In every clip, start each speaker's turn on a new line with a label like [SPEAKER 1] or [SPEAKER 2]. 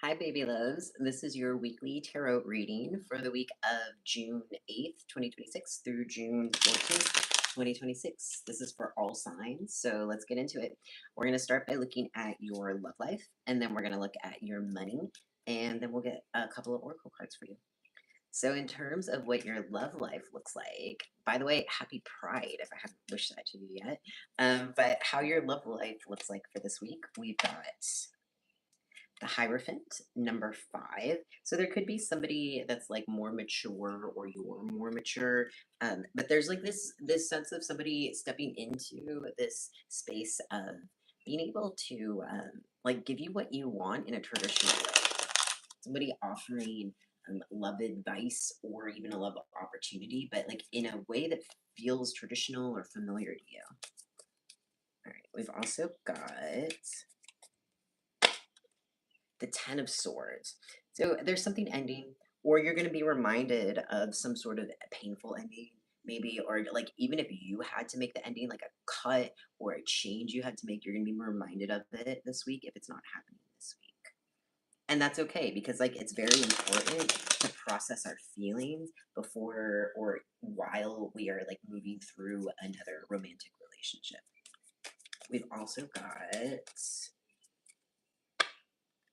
[SPEAKER 1] Hi, baby loves. This is your weekly tarot reading for the week of June 8th, 2026 through June 14th, 2026. This is for all signs, so let's get into it. We're going to start by looking at your love life, and then we're going to look at your money, and then we'll get a couple of oracle cards for you. So, in terms of what your love life looks like, by the way, happy Pride if I haven't wished that to you yet. But how your love life looks like for this week, we've got the Hierophant, number 5. So there could be somebody that's like more mature, or you're more mature, but there's like this sense of somebody stepping into this space of being able to like give you what you want in a traditional way. Somebody offering love advice or even a love opportunity, but like in a way that feels traditional or familiar to you. All right, we've also got the Ten of Swords. So there's something ending, or you're going to be reminded of some sort of painful ending, maybe, or like even if you had to make the ending, like a cut or a change you had to make, you're going to be reminded of it this week if it's not happening this week. And that's okay because, like, it's very important to process our feelings before or while we are like moving through another romantic relationship. We've also got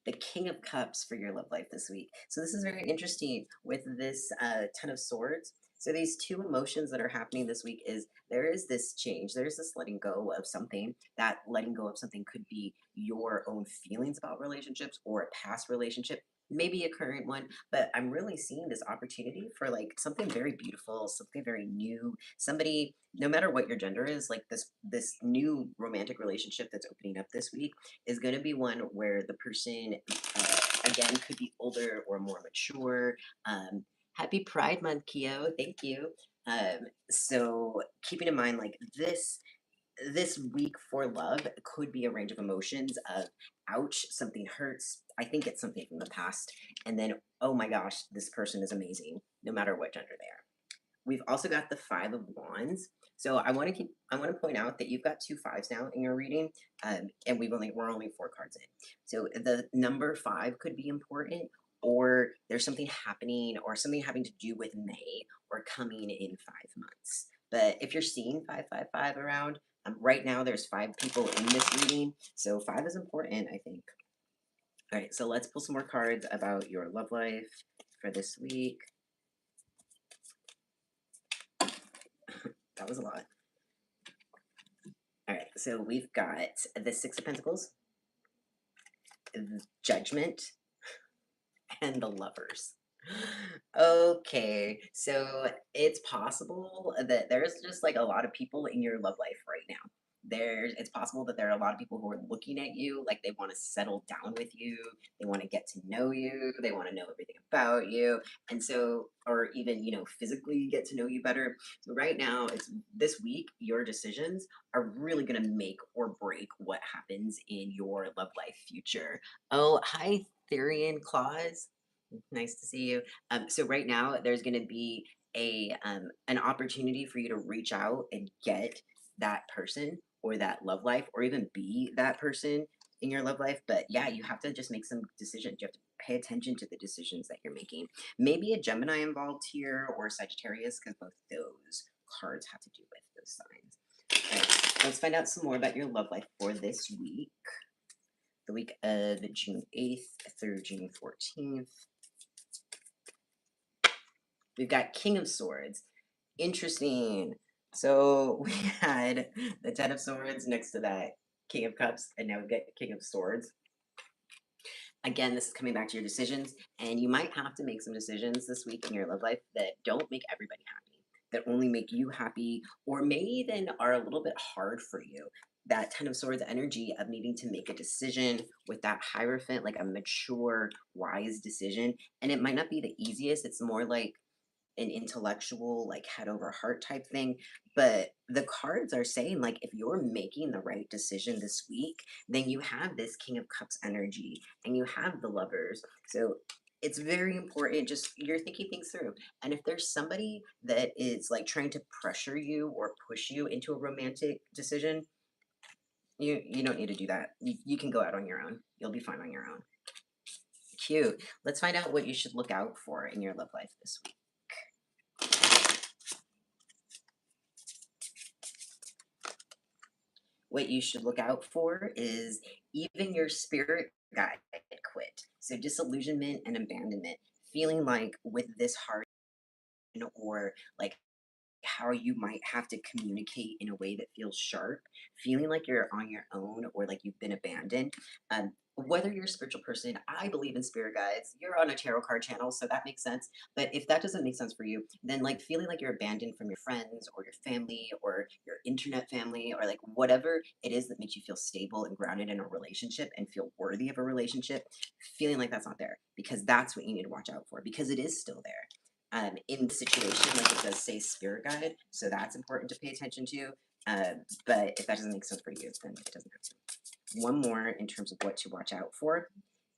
[SPEAKER 1] the King of Cups for your love life this week. So this is very interesting with this Ten of Swords. So these two emotions that are happening this week is there is this change. There's this letting go of something. That letting go of something could be your own feelings about relationships or a past relationship, maybe a current one, but I'm really seeing this opportunity for like something very beautiful, something very new. Somebody, no matter what your gender is, like this new romantic relationship that's opening up this week is going to be one where the person, again, could be older or more mature. Happy Pride Month, Keo. Thank you. So keeping in mind, like this week for love could be a range of emotions of ouch, something hurts. I think it's something from the past, and then oh my gosh, this person is amazing, no matter what gender they are. We've also got the Five of Wands. So I want to point out that you've got two fives now in your reading, and we're only four cards in. So the number five could be important, or there's something happening, or something having to do with May or coming in 5 months. But if you're seeing 555 around, right now there's five people in this reading, so five is important, I think. All right, so let's pull some more cards about your love life for this week. That was a lot. All right, so we've got the Six of Pentacles, Judgment, and the Lovers. Okay, so it's possible that there's just like a lot of people in your love life right now. It's possible that there are a lot of people who are looking at you like they want to settle down with you, they want to get to know you, they want to know everything about you, and so, or even, physically get to know you better. So right now, it's this week, your decisions are really going to make or break what happens in your love life future. Oh, hi, Therian Claus. Nice to see you. So right now, there's going to be an opportunity for you to reach out and get that person or that love life, or even be that person in your love life. But yeah, you have to just make some decisions. You have to pay attention to the decisions that you're making. Maybe a Gemini involved here, or Sagittarius, because both those cards have to do with those signs. All right, let's find out some more about your love life for this week, the week of June 8th through June 14th. We've got King of Swords. Interesting. So we had the Ten of Swords next to that King of Cups, and now we've got King of Swords. Again, this is coming back to your decisions, and you might have to make some decisions this week in your love life that don't make everybody happy, that only make you happy, or maybe even are a little bit hard for you. That Ten of Swords energy of needing to make a decision with that Hierophant, like a mature, wise decision. And it might not be the easiest. It's more like an intellectual, like head over heart type thing. But the cards are saying, like, if you're making the right decision this week, then you have this King of Cups energy and you have the Lovers. So it's very important. Just you're thinking things through. And if there's somebody that is like trying to pressure you or push you into a romantic decision, You don't need to do that. You can go out on your own. You'll be fine on your own. Cute. Let's find out what you should look out for in your love life this week. What you should look out for is even your spirit guide quit. So disillusionment and abandonment, feeling like with this heart or like how you might have to communicate in a way that feels sharp, feeling like you're on your own or like you've been abandoned. Whether you're a spiritual person, I believe in spirit guides. You're on a tarot card channel, so that makes sense. But if that doesn't make sense for you, then like feeling like you're abandoned from your friends or your family or your internet family or like whatever it is that makes you feel stable and grounded in a relationship and feel worthy of a relationship, feeling like that's not there because that's what you need to watch out for because it is still there in the situation, like it does say spirit guide, so that's important to pay attention to. But if that doesn't make sense for you, then it doesn't have to. One more in terms of what to watch out for.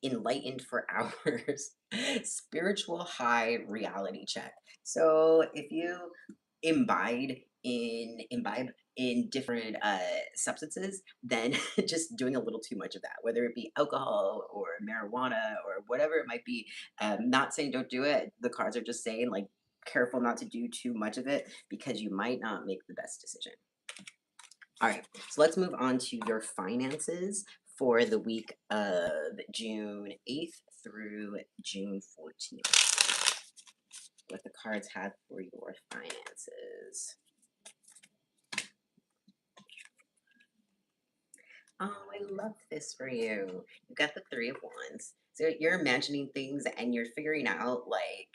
[SPEAKER 1] Enlightened for hours, spiritual high reality check. So if you imbibe in different substances, then just doing a little too much of that, whether it be alcohol or marijuana or whatever it might be. Not saying don't do it. The cards are just saying like careful not to do too much of it because you might not make the best decision. All right, so let's move on to your finances for the week of June 8th through June 14th. What the cards have for your finances. Oh, I love this for you. You got the Three of Wands. So you're imagining things and you're figuring out like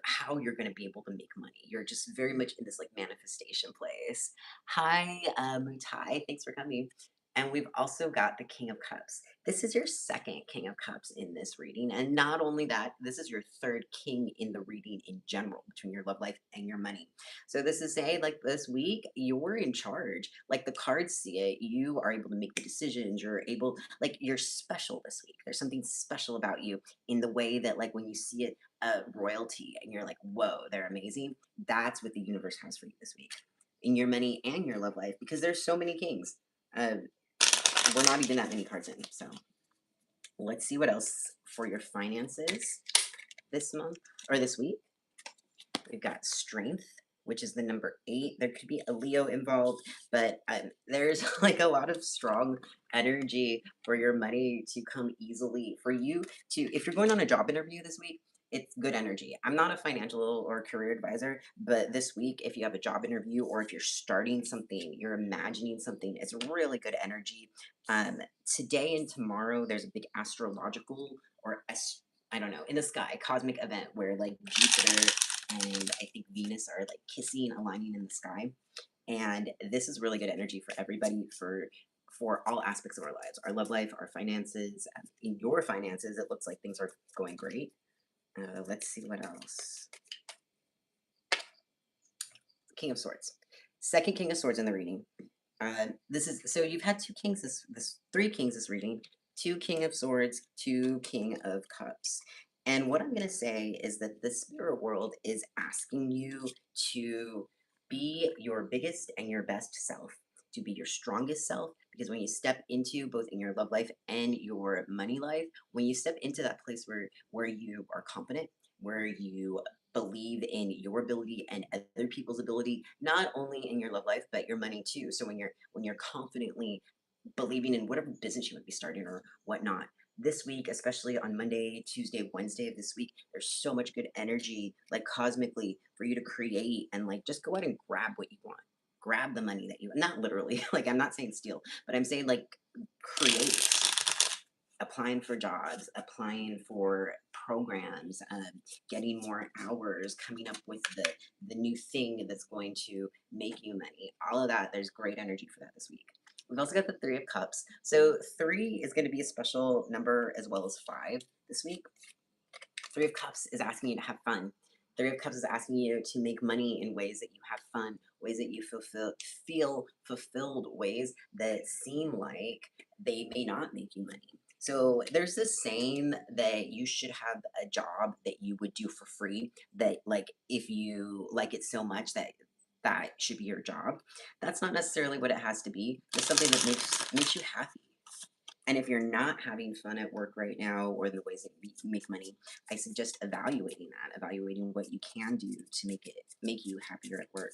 [SPEAKER 1] how you're gonna be able to make money. You're just very much in this like manifestation place. Hi, Tai, thanks for coming. And we've also got the King of Cups. This is your second King of Cups in this reading. And not only that, this is your third king in the reading in general between your love life and your money. So this is say like this week you're in charge. Like the cards see it, you are able to make the decisions. You're able like you're special this week. There's something special about you in the way that like when you see it royalty and you're like, whoa, they're amazing. That's what the universe has for you this week in your money and your love life because there's so many kings. Uh, we're not even that many cards in. So let's see what else for your finances this month or this week. We've got strength, which is the number 8. There could be a Leo involved, but there's like a lot of strong energy for your money to come easily. For you to, if you're going on a job interview this week, it's good energy. I'm not a financial or career advisor, but this week, if you have a job interview or if you're starting something, you're imagining something, it's really good energy. Um, Today and tomorrow, there's a big astrological or I don't know, in the sky, cosmic event where like Jupiter and I think Venus are like kissing, aligning in the sky. And this is really good energy for everybody for all aspects of our lives, our love life, our finances. In your finances, it looks like things are going great. Let's see what else. King of Swords, second King of Swords in the reading. This is so you've had two kings this 3 kings this reading, 2 King of Swords, 2 King of Cups. And what I'm gonna say is that the spirit world is asking you to be your biggest and your best self, to be your strongest self, because when you step into both in your love life and your money life, when you step into that place where you are confident, where you believe in your ability and other people's ability, not only in your love life but your money too. So when you're confidently believing in whatever business you might be starting or whatnot. This week, especially on Monday, Tuesday, Wednesday of this week, there's so much good energy, like cosmically, for you to create and like just go out and grab what you want. Grab the money that you not literally, like I'm not saying steal, but I'm saying like create applying for jobs, applying for programs, getting more hours, coming up with the new thing that's going to make you money. All of that, there's great energy for that this week. We've also got the Three of Cups. So 3 is going to be a special number as well as 5 this week. 3 of Cups is asking you to have fun. 3 of Cups is asking you to make money in ways that you have fun, ways that you feel fulfilled, ways that seem like they may not make you money. So there's this saying that you should have a job that you would do for free. That like if you like it so much that that should be your job. That's not necessarily what it has to be. It's something that makes you happy. And if you're not having fun at work right now or the ways that you make money, I suggest evaluating that, evaluating what you can do to make you happier at work.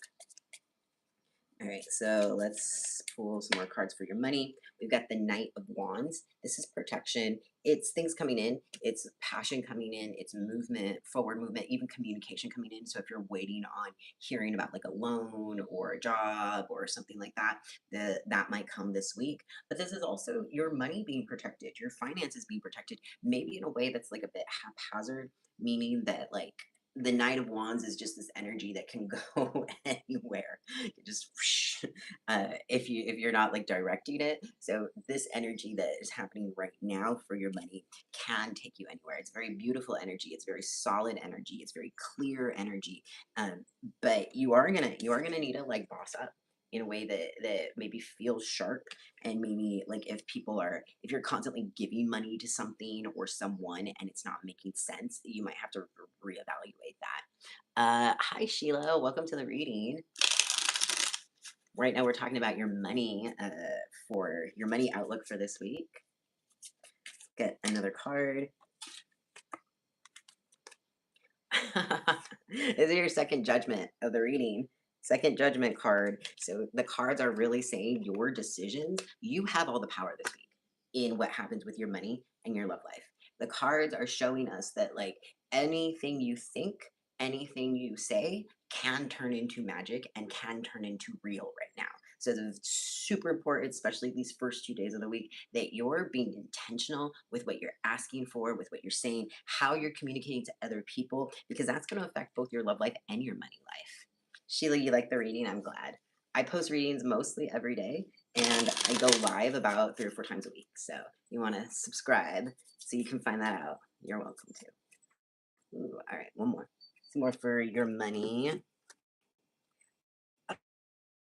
[SPEAKER 1] All right, so let's pull some more cards for your money. We've got the Knight of Wands. This is protection. It's things coming in. It's passion coming in. It's movement, forward movement, even communication coming in. So if you're waiting on hearing about like a loan or a job or something like that, that might come this week. But this is also your money being protected, your finances being protected, maybe in a way that's like a bit haphazard, meaning that like the Knight of Wands is just this energy that can go anywhere. It just if you're not like directing it. So this energy that is happening right now for your money can take you anywhere. It's very beautiful energy. It's very solid energy. It's very clear energy. Um, but you are gonna need to like boss up in a way that maybe feels sharp, and maybe like if you're constantly giving money to something or someone and it's not making sense, you might have to reevaluate that. Hi Sheila, welcome to the reading. Right now we're talking about your money, for your money outlook for this week. Get another card. This is your second judgment of the reading. Second judgment card. So the cards are really saying your decisions, you have all the power this week in what happens with your money and your love life. The cards are showing us that like anything you think, anything you say can turn into magic and can turn into real right now. So it's super important, especially these first 2 days of the week, that you're being intentional with what you're asking for, with what you're saying, how you're communicating to other people, because that's going to affect both your love life and your money life. Sheila, you like the reading? I'm glad. I post readings mostly every day, and I go live about 3 or 4 times a week. So you want to subscribe so you can find that out. You're welcome to. Ooh, all right, one more. Some more for your money.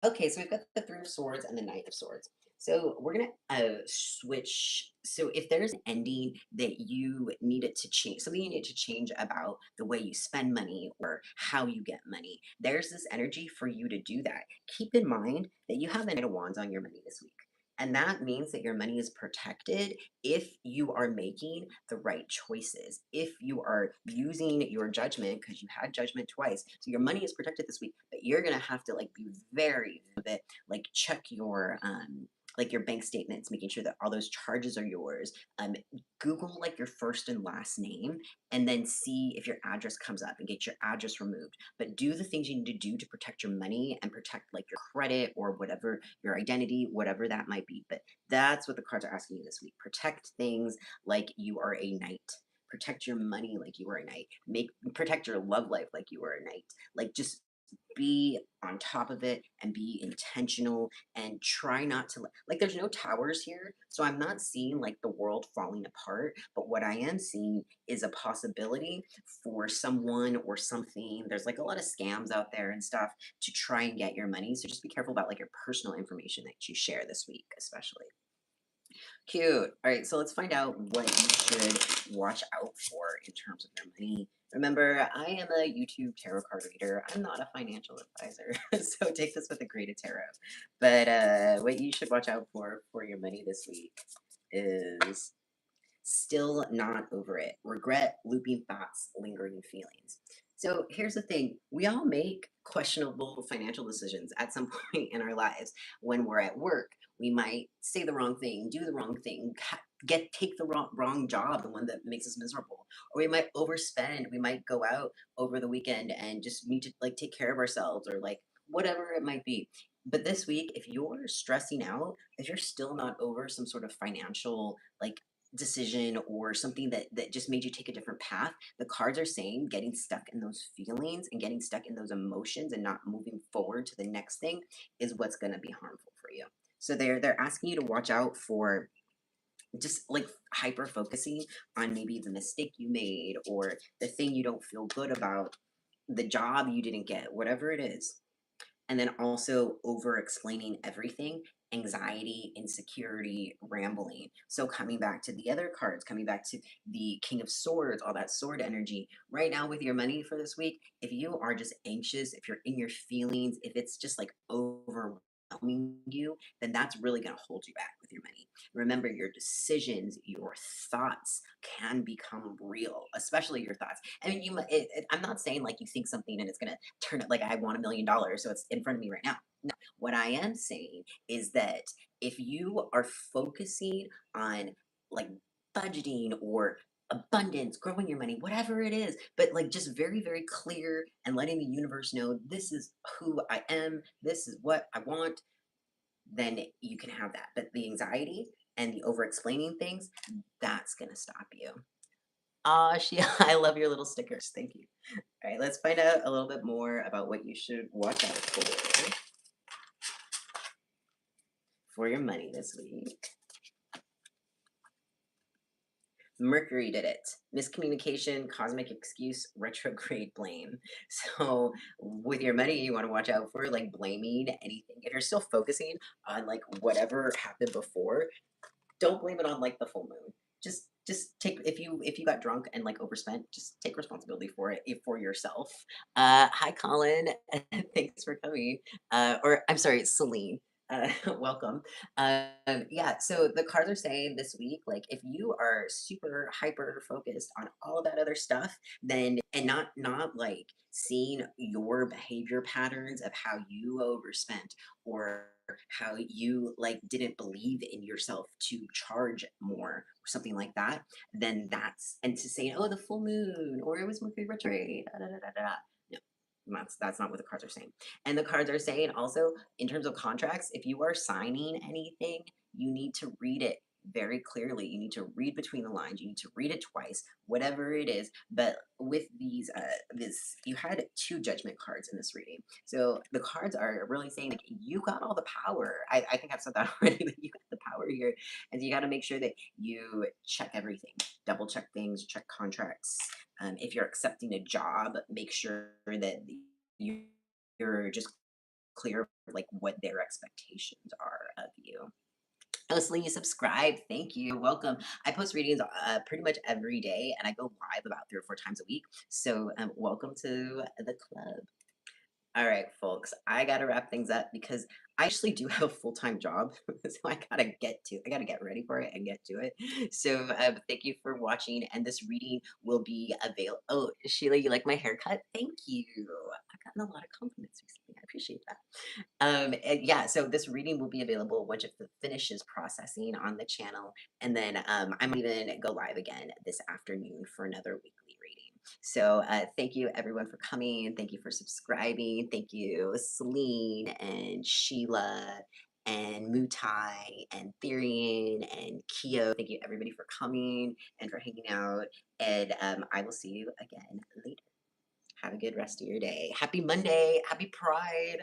[SPEAKER 1] Okay, so we've got the Three of Swords and the Knight of Swords. So we're gonna switch. So if there's an ending that you needed to change, something you need to change about the way you spend money or how you get money, there's this energy for you to do that. Keep in mind that you have the Knight of Wands on your money this week. And that means that your money is protected if you are making the right choices, if you are using your judgment, because you had judgment twice. So your money is protected this week, but you're gonna have to like be very that like check your like your bank statements, making sure that all those charges are yours. Google like your first and last name and then see if your address comes up and get your address removed. But do the things you need to do to protect your money and protect like your credit or whatever, your identity, whatever that might be. But that's what the cards are asking you this week. Protect things like you are a knight. Protect your money like you are a knight. Protect your love life like you are a knight. Like just be on top of it and be intentional and try not to like there's no towers here, so I'm not seeing like the world falling apart, but what I am seeing is a possibility for someone or something. There's like a lot of scams out there and stuff to try and get your money, so just be careful about like your personal information that you share this week especially. Cute. All right, so let's find out what you should watch out for in terms of your money. Remember, I am a YouTube tarot card reader. I'm not a financial advisor, so take this with a grain of tarot. But what you should watch out for your money this week is still not over it. Regret, looping thoughts, lingering feelings. So here's the thing, we all make questionable financial decisions at some point in our lives. When we're at work, we might say the wrong thing, do the wrong thing, take the wrong job, the one that makes us miserable. Or we might overspend, we might go out over the weekend and just need to like take care of ourselves or like whatever it might be. But this week, if you're stressing out, if you're still not over some sort of financial like decision or something that just made you take a different path, the cards are saying getting stuck in those feelings and getting stuck in those emotions and not moving forward to the next thing is what's going to be harmful for you. So they're asking you to watch out for just like hyper focusing on maybe the mistake you made or the thing you don't feel good about, the job you didn't get, whatever it is, and then also over explaining everything anxiety, insecurity, rambling. So coming back to the other cards, coming back to the King of Swords, all that sword energy. Right now with your money for this week, if you are just anxious, if you're in your feelings, if it's just like overwhelming you, then that's really going to hold you back with your money. Remember, your decisions, your thoughts can become real, especially your thoughts. I mean, I'm not saying like you think something and it's going to turn it like I want $1 million, so it's in front of me right now. No, what I am saying is that if you are focusing on like budgeting or abundance, growing your money, whatever it is, but like just very, very clear and letting the universe know this is who I am, this is what I want, then you can have that. But the anxiety and the over explaining things, that's gonna stop you. Ah, she I love your little stickers. Thank you. All right, let's find out a little bit more about what you should watch out for your money this week. Mercury did it. Miscommunication, cosmic excuse, retrograde blame. So with your money, you want to watch out for like blaming anything. If you're still focusing on like whatever happened before, don't blame it on like the full moon. Just take if you got drunk and like overspent, just take responsibility for it for yourself. Hi Colin, thanks for coming. Or I'm sorry, Celine. Welcome. Yeah, so the cards are saying this week, like if you are super hyper focused on all that other stuff, then and not like seeing your behavior patterns of how you overspent or how you like didn't believe in yourself to charge more or something like that, then that's and to say, oh, the full moon or it was Mercury retrograde. Da, da, da, da, da. No, that's not what the cards are saying. And the cards are saying also in terms of contracts, if you are signing anything, you need to read it very clearly. You need to read between the lines. You need to read it twice, whatever it is. But with these, this you had two judgment cards in this reading, so the cards are really saying like you got all the power. I think I've said that already, but you got the power here, and you got to make sure that you check everything, double check things, check contracts. If you're accepting a job, make sure that you you're just clear like what their expectations are of you. Oh, Celine, you subscribe. Thank you. Welcome. I post readings pretty much every day, and I go live about 3 or 4 times a week. So, welcome to the club. All right, folks, I gotta wrap things up because I actually do have a full-time job, so I gotta get ready for it and get to it. So, thank you for watching, and this reading will be available. Oh, Sheila, you like my haircut? Thank you. I've gotten a lot of compliments recently. I appreciate that. And yeah, so this reading will be available once it finishes processing on the channel, and then I might even go live again this afternoon for another weekly reading. So thank you everyone for coming. Thank you for subscribing. Thank you, Celine and Sheila and Mutai and Therian and Keo. Thank you everybody for coming and for hanging out. And I will see you again later. Have a good rest of your day. Happy Monday. Happy Pride.